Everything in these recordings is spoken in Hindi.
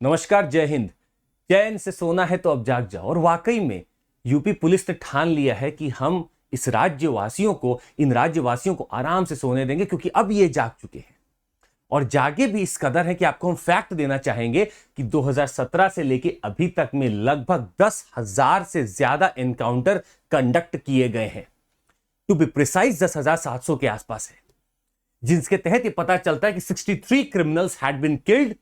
नमस्कार, जय हिंद। चैन से सोना है तो अब जाग जाओ। और वाकई में यूपी पुलिस ने ठान लिया है कि हम इन राज्यवासियों को आराम से सोने देंगे, क्योंकि अब ये जाग चुके हैं। और जागे भी इस कदर है कि आपको हम फैक्ट देना चाहेंगे कि 2017 से लेके अभी तक में लगभग 10,000 से ज्यादा एनकाउंटर कंडक्ट किए गए हैं। टू बी प्रिसाइज 10,700 के आसपास है, जिसके तहत ये पता चलता है कि 63 criminals had been killed,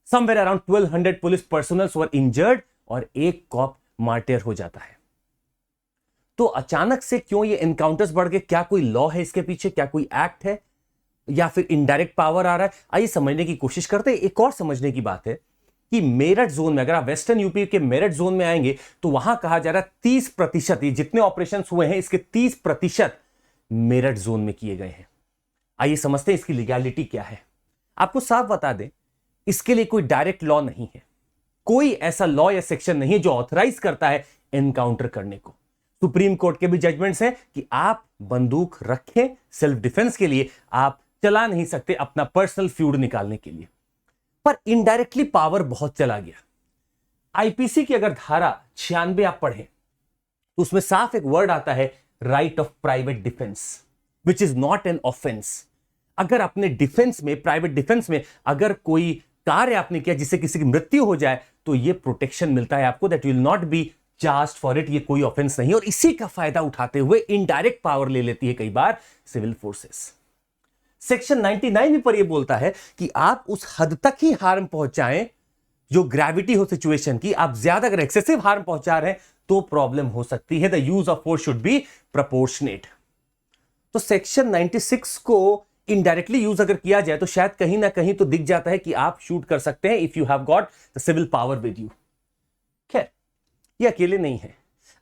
somewhere around 1200 police personnels were injured और एक कॉप मार्टियर हो जाता है। तो अचानक से क्यों ये एनकाउंटर्स बढ़ गए? क्या कोई लॉ है इसके पीछे? क्या कोई एक्ट है या फिर इनडायरेक्ट पावर आ रहा है? आइए समझने की कोशिश करते हैं। एक और समझने की बात है कि मेरठ जोन में, अगर आप वेस्टर्न यूपी के मेरठ जोन में आएंगे तो वहां कहा जा रहा है 30%, ये जितने ऑपरेशंस हुए हैं इसके 30% मेरठ जोन में किए गए हैं। आइए समझते हैं इसकी लीगैलिटी क्या है। आपको साफ बता दें, इसके लिए कोई डायरेक्ट लॉ नहीं है, कोई ऐसा लॉ या सेक्शन नहीं है जो ऑथराइज करता है एनकाउंटर करने को। सुप्रीम कोर्ट के भी जजमेंट्स हैं कि आप बंदूक रखें सेल्फ डिफेंस के लिए, आप चला नहीं सकते अपना पर्सनल फ्यूड निकालने के लिए। पर इनडायरेक्टली पावर बहुत चला गया। आईपीसी की अगर धारा 96 आप पढ़ें तो उसमें साफ एक वर्ड आता है, right of private defence, which is not an offence. अगर अपने डिफेंस में, प्राइवेट डिफेंस में अगर कोई कार्य आपने किया जिससे किसी की मृत्यु हो जाए तो यह प्रोटेक्शन मिलता है आपको, that will not be charged for it. ये कोई ऑफेंस नहीं है। और इसी का फायदा उठाते हुए इनडायरेक्ट पावर ले लेती है कई बार सिविल फोर्सेस। सेक्शन 99 भी पर यह बोलता है कि आप उस हद तक ही हार्म पहुंचाएं जो ग्रेविटी हो सिचुएशन की। आप ज्यादा अगर एक्सेसिव हार्म पहुंचा रहे हैं तो प्रॉब्लम हो सकती है। The use of force should be proportionate. तो सेक्शन 96 को इनडायरेक्टली यूज अगर किया जाए तो शायद कहीं ना कहीं तो दिख जाता है कि आप शूट कर सकते हैं if you have got the civil power with you. खैर, ये अकेले नहीं है।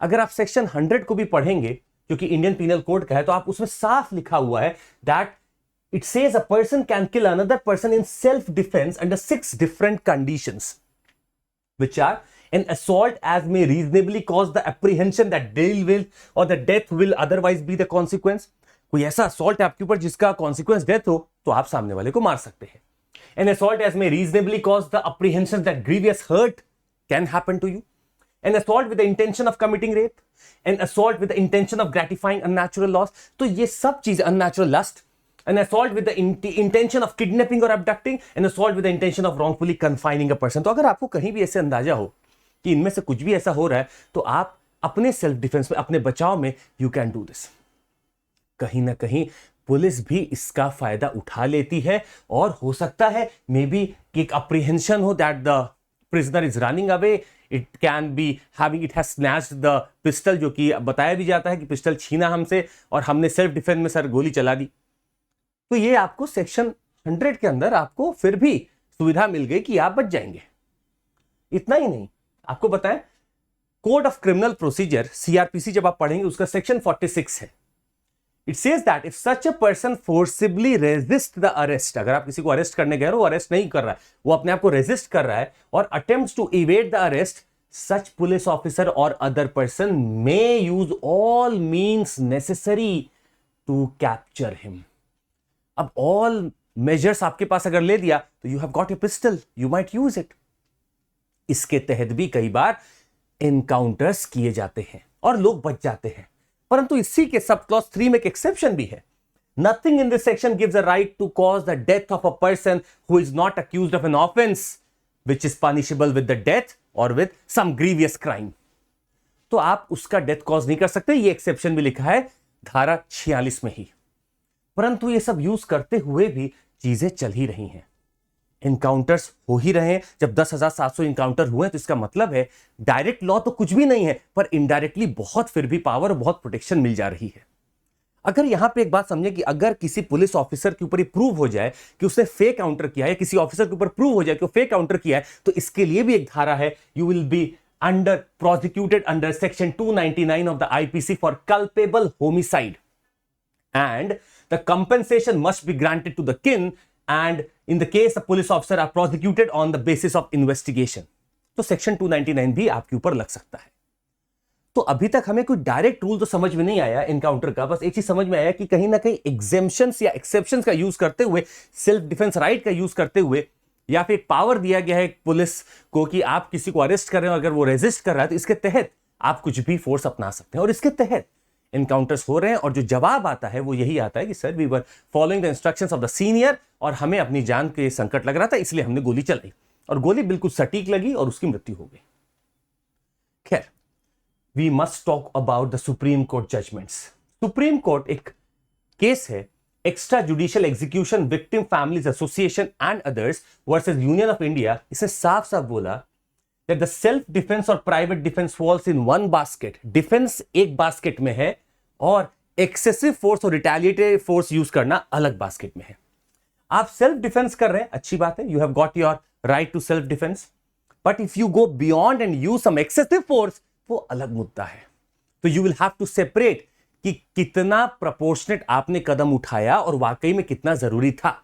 अगर आप सेक्शन 100 को भी पढ़ेंगे, जो कि इंडियन पीनल कोड का है, तो आप उसमें साफ लिखा हुआ है that it says a person can kill another person in self defence under 6 different conditions, which are an assault as may reasonably cause the apprehension that death will or the death will otherwise be the consequence। कोई ऐसा असॉल्ट है आपके ऊपर जिसका कॉन्सिक्वेंस डेथ हो तो आप सामने वाले को मार सकते हैं। An assault as may reasonably cause the apprehension that grievous hurt can happen to you। An assault with the intention of committing rape। An assault with the intention of gratifying unnatural loss। तो ये सब चीज, unnatural lust। An assault with the intention of kidnapping or abducting। An assault with the intention of wrongfully confining a person। तो अगर आपको कहीं भी ऐसे अंदाजा हो कि इनमें से कुछ भी ऐसा हो रहा है तो आप अपने सेल्फ डिफेंस में, अपने बचाव में यू कैन डू दिस। कहीं ना कहीं पुलिस भी इसका फायदा उठा लेती है और हो सकता है मे बी कि एक अप्रीहेंशन हो that the prisoner is running away. It can be having, it has snatched the pistol, जो कि बताया भी जाता है कि पिस्टल छीना हमसे और हमने सेल्फ डिफेंस में सर गोली चला दी। तो ये आपको सेक्शन 100 के अंदर आपको फिर भी सुविधा मिल गई कि आप बच जाएंगे। इतना ही नहीं, आपको बताएं, code of criminal procedure CrPC जब आप पढ़ेंगे उसका सेक्शन 46 है। It says that if such a person forcibly resist the arrest, अगर आप किसी को अरेस्ट करने गए हो, वो अरेस्ट नहीं कर रहा है, वो अपने आप को रेजिस्ट कर रहा है और attempts to evade the arrest, such police officer और other person may use all means necessary to capture him. अब ऑल मेजर्स आपके पास अगर ले दिया तो you have got a pistol, you might use it. इसके तहत भी कई बार एनकाउंटर्स किए जाते हैं और लोग बच जाते हैं। परंतु इसी के सब क्लॉज 3 में एक एक्सेप्शन भी है। Nothing in this section gives a right to cause the death of a person who is not accused of an offence which is punishable with the death और विद सम ग्रीवियस क्राइम। तो आप उसका डेथ कॉज नहीं कर सकते। ये एक्सेप्शन भी लिखा है धारा 46 में ही। परंतु ये सब यूज करते हुए भी चीजें चल ही रही हैं, एनकाउंटर्स हो ही रहे हैं। जब 10,700 एनकाउंटर हुए तो इसका मतलब है डायरेक्ट लॉ तो कुछ भी नहीं है, पर इनडायरेक्टली बहुत फिर भी पावर और बहुत प्रोटेक्शन मिल जा रही है। अगर यहां पे एक बात समझे कि अगर किसी पुलिस ऑफिसर के ऊपर ये प्रूव हो जाए कि उसने फेक काउंटर किया है, किसी ऑफिसर के ऊपर प्रूव हो जाए कि वो फेक काउंटर किया है, तो इसके लिए भी एक धारा है, you will be under prosecuted under section 299 of the IPC for culpable homicide and the compensation must be granted to the kin and in the case the police officer are prosecuted on the basis of investigation। तो सेक्शन 299 भी आपके ऊपर लग सकता है। तो अभी तक हमें कोई डायरेक्ट रूल तो समझ में नहीं आया एनकाउंटर का। बस एक चीज समझ में आया कि कहीं ना कहीं एग्जेम्पशंस या एक्सेप्शंस का यूज करते हुए, सेल्फ डिफेंस राइट का यूज करते हुए या फिर पावर दिया गया है पुलिस को कि आप किसी को अरेस्ट कर रहे हो, अगर वो रेजिस्ट कर रहा है तो इसके तहत आप कुछ भी फोर्स अपना सकते हैं और इसके तहत एनकाउंटर्स हो रहे हैं। और जो जवाब आता है वो यही आता है कि sir we were following the instructions of the senior और हमें अपनी जान के संकट लग रहा था इसलिए हमने गोली चलाई और गोली बिल्कुल सटीक लगी और उसकी मृत्यु हो गई। खैर, we must talk about the supreme court judgements. Supreme court एक केस है extra judicial execution victim families association and others versus union of India. इसने साफ साफ बोला दैट द सेल्फ डिफेंस और private defence falls in one basket. Defence एक बास्केट में है और एक्सेसिव फोर्स और रिटेलिएटरी फोर्स यूज करना अलग बास्केट में है। आप सेल्फ डिफेंस कर रहे हैं, अच्छी बात है, you have got your right to self defence, but if you go beyond and use some excessive force, वो अलग मुद्दा है। तो you will have to separate कि कितना प्रपोर्शनेट आपने कदम उठाया और वाकई में कितना जरूरी था।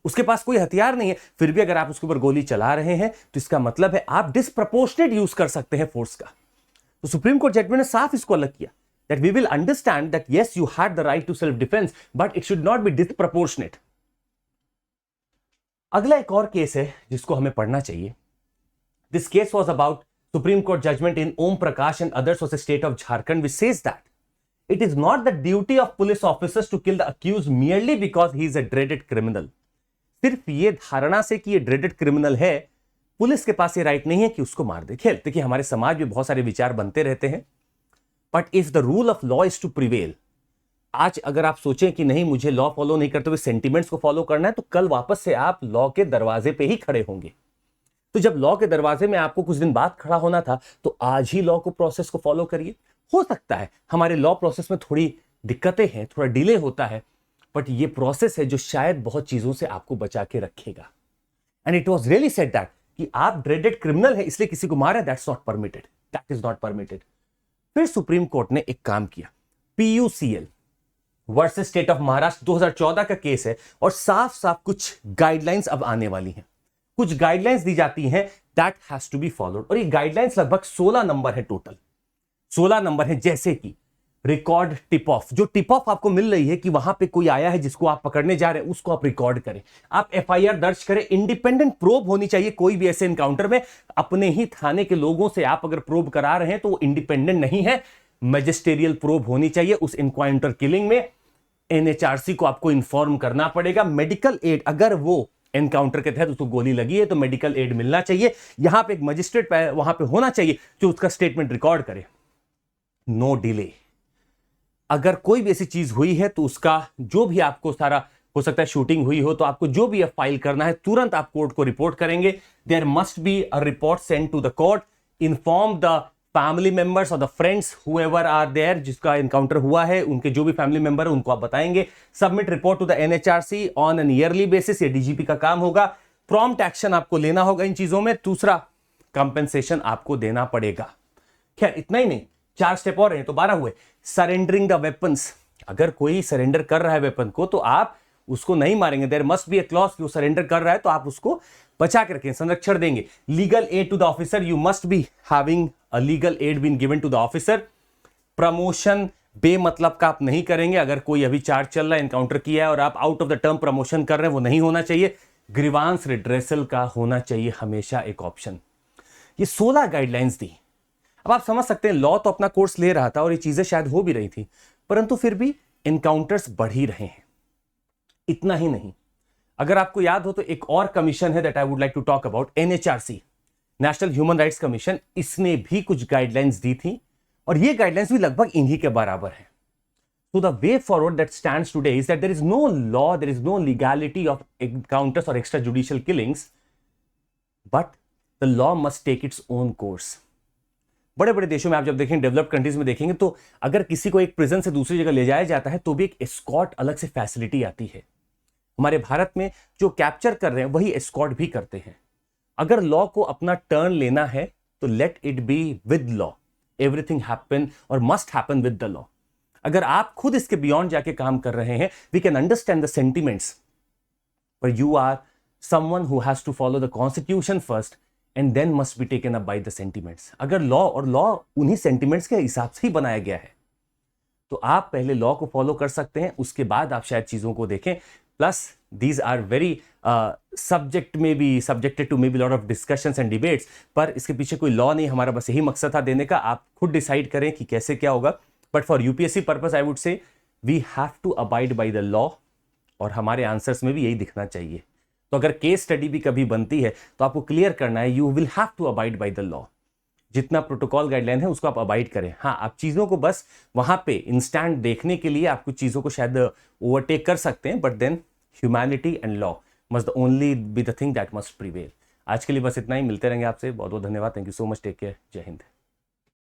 उसके पास कोई हथियार नहीं है, फिर भी अगर आप उसके ऊपर गोली चला रहे हैं तो इसका मतलब है आप डिसप्रपोर्शनेट यूज कर सकते हैं फोर्स का। तो सुप्रीम कोर्ट जजमेंट ने साफ इसको अलग किया that we will understand that yes you had the right to self defence but it should not be disproportionate. अगला एक और केस है जिसको हमें पढ़ना चाहिए। This case was about supreme court judgement in Om Prakash and others versus state of Jharkhand which says that it is not the duty of police officers to kill the accused merely because he is a dreaded criminal। सिर्फ ये धारणा से कि ये dreaded criminal है, पुलिस के पास ये राइट नहीं है कि उसको मार दे। खेल देखिए, हमारे समाज में बहुत सारे विचार बनते रहते हैं, but if the rule of law is to prevail, आज अगर आप सोचें कि नहीं मुझे लॉ फॉलो नहीं करते हुए सेंटिमेंट्स को फॉलो करना है, तो कल वापस से आप लॉ के दरवाजे पे ही खड़े होंगे। तो जब लॉ के दरवाजे में आपको कुछ दिन बाद खड़ा होना था, तो आज ही लॉ को प्रोसेस को फॉलो करिए। हो सकता है हमारे लॉ प्रोसेस में थोड़ी दिक्कतें हैं, थोड़ा डिले होता है, बट ये प्रोसेस है जो शायद बहुत चीजों से आपको बचा के रखेगा। And it was really said that कि आप ड्रेडेड क्रिमिनल है इसलिए किसी को मारे, that's not permitted, that is not permitted. फिर सुप्रीम कोर्ट ने एक काम किया, PUCL versus state of Maharashtra 2014 का केस है और साफ साफ कुछ गाइडलाइंस अब आने वाली हैं। कुछ गाइडलाइंस दी जाती हैं that has to be followed और ये गाइडलाइंस लगभग 16 नंबर है, टोटल 16 नंबर है। जैसे कि रिकॉर्ड टिप ऑफ, जो टिप ऑफ आपको मिल रही है कि वहां पे कोई आया है जिसको आप पकड़ने जा रहे हैं, उसको आप रिकॉर्ड करें, आप FIR दर्ज करें। इंडिपेंडेंट प्रोब होनी चाहिए कोई भी ऐसे एनकाउंटर में। अपने ही थाने के लोगों से आप अगर प्रोब करा रहे हैं तो वो इंडिपेंडेंट नहीं है, मैजिस्टेरियल प्रोब होनी चाहिए। उस एनकाउंटर किलिंग में NHRC को आपको इन्फॉर्म करना पड़ेगा। मेडिकल एड, अगर वो एनकाउंटर के तहत उसको गोली लगी है तो मेडिकल एड मिलना चाहिए। यहां पे एक मजिस्ट्रेट वहां पे होना चाहिए जो उसका स्टेटमेंट रिकॉर्ड करे। नो डिले, अगर कोई भी ऐसी चीज हुई है तो उसका जो भी आपको सारा हो सकता है, शूटिंग हुई हो तो आपको जो भी फाइल करना है तुरंत आप कोर्ट को रिपोर्ट करेंगे। There must be a report send to the court, inform the family members और the friends whoever are there, जिसका एनकाउंटर हुआ है उनके जो भी फैमिली मेंबर है उनको आप बताएंगे। Submit report to the NHRC on an yearly basis, ये DGP का काम होगा। प्रॉम्प्ट एक्शन आपको लेना होगा इन चीजों में। दूसरा, कंपेंसेशन आपको देना पड़ेगा। खैर इतना ही नहीं, 4 स्टेप और हैं तो 12 हुए। सरेंडरिंग द वेपन्स, अगर कोई सरेंडर कर रहा है वेपन को तो आप उसको नहीं मारेंगे। There must be a clause कि वो सरेंडर कर रहा है तो आप उसको बचा के रखें, संरक्षण देंगे। Legal aid to the officer, you must be having a legal aid been given to the officer. Promotion बेमतलब का आप नहीं करेंगे। अगर कोई अभी चार्ज चल रहा है, एनकाउंटर किया है और आप out of the term promotion कर रहे हैं, वो नहीं होना चाहिए। ग्रीवांस रिड्रेसल का होना चाहिए हमेशा एक ऑप्शन। ये 16 गाइडलाइंस दी। अब आप समझ सकते हैं लॉ तो अपना कोर्स ले रहा था और ये चीजें शायद हो भी रही थी, परंतु फिर भी एनकाउंटर्स बढ़ ही रहे हैं। इतना ही नहीं, अगर आपको याद हो तो एक और कमीशन है that I would like to talk about, NHRC, national human rights commission. इसने भी कुछ गाइडलाइंस दी थी और ये गाइडलाइंस भी लगभग इन्हीं के बराबर है। So the way forward that stands today is that there is no law, there is no legality of encounters or extrajudicial killings, but the law must take its own course. बड़े बड़े देशों में आप जब देखें, डेवलप्ड कंट्रीज में देखेंगे तो अगर किसी को एक प्रिजन से दूसरी जगह ले जाया जाता है तो भी एक एस्कॉर्ट अलग से फैसिलिटी आती है। हमारे भारत में जो कैप्चर कर रहे हैं वही एस्कॉर्ट भी करते हैं। अगर लॉ को अपना टर्न लेना है तो let it be with law, everything happen और must happen with the law. अगर आप खुद इसके बियॉन्ड जाके काम कर रहे हैं, we can understand the sentiments, पर you are someone who has to follow the constitution first and then must be taken up by the sentiments. अगर लॉ उन्हीं सेंटिमेंट्स के हिसाब से ही बनाया गया है तो आप पहले लॉ को फॉलो कर सकते हैं, उसके बाद आप शायद चीजों को देखें। Plus these are very subject में भी subjected to may be lot of discussions and debates, पर इसके पीछे कोई लॉ नहीं, हमारा बस यही मकसद था देने का। आप खुद डिसाइड करें कि कैसे क्या होगा, but for UPSC purpose I would say we have to abide by the law, और हमारे आंसर्स में भी यही दिखना चाहिए। तो अगर केस स्टडी भी कभी बनती है तो आपको क्लियर करना है you will have to abide by the law. जितना प्रोटोकॉल गाइडलाइन है उसको आप अबाइड करें। हाँ, आप चीज़ों को बस वहां पे इंस्टेंट देखने के लिए आप कुछ चीज़ों को शायद ओवरटेक कर सकते हैं, but then humanity and law must the only be the thing that must prevail. आज के लिए बस इतना ही, मिलते रहेंगे आपसे। बहुत बहुत धन्यवाद। Thank you so much. Take care. जय हिंद।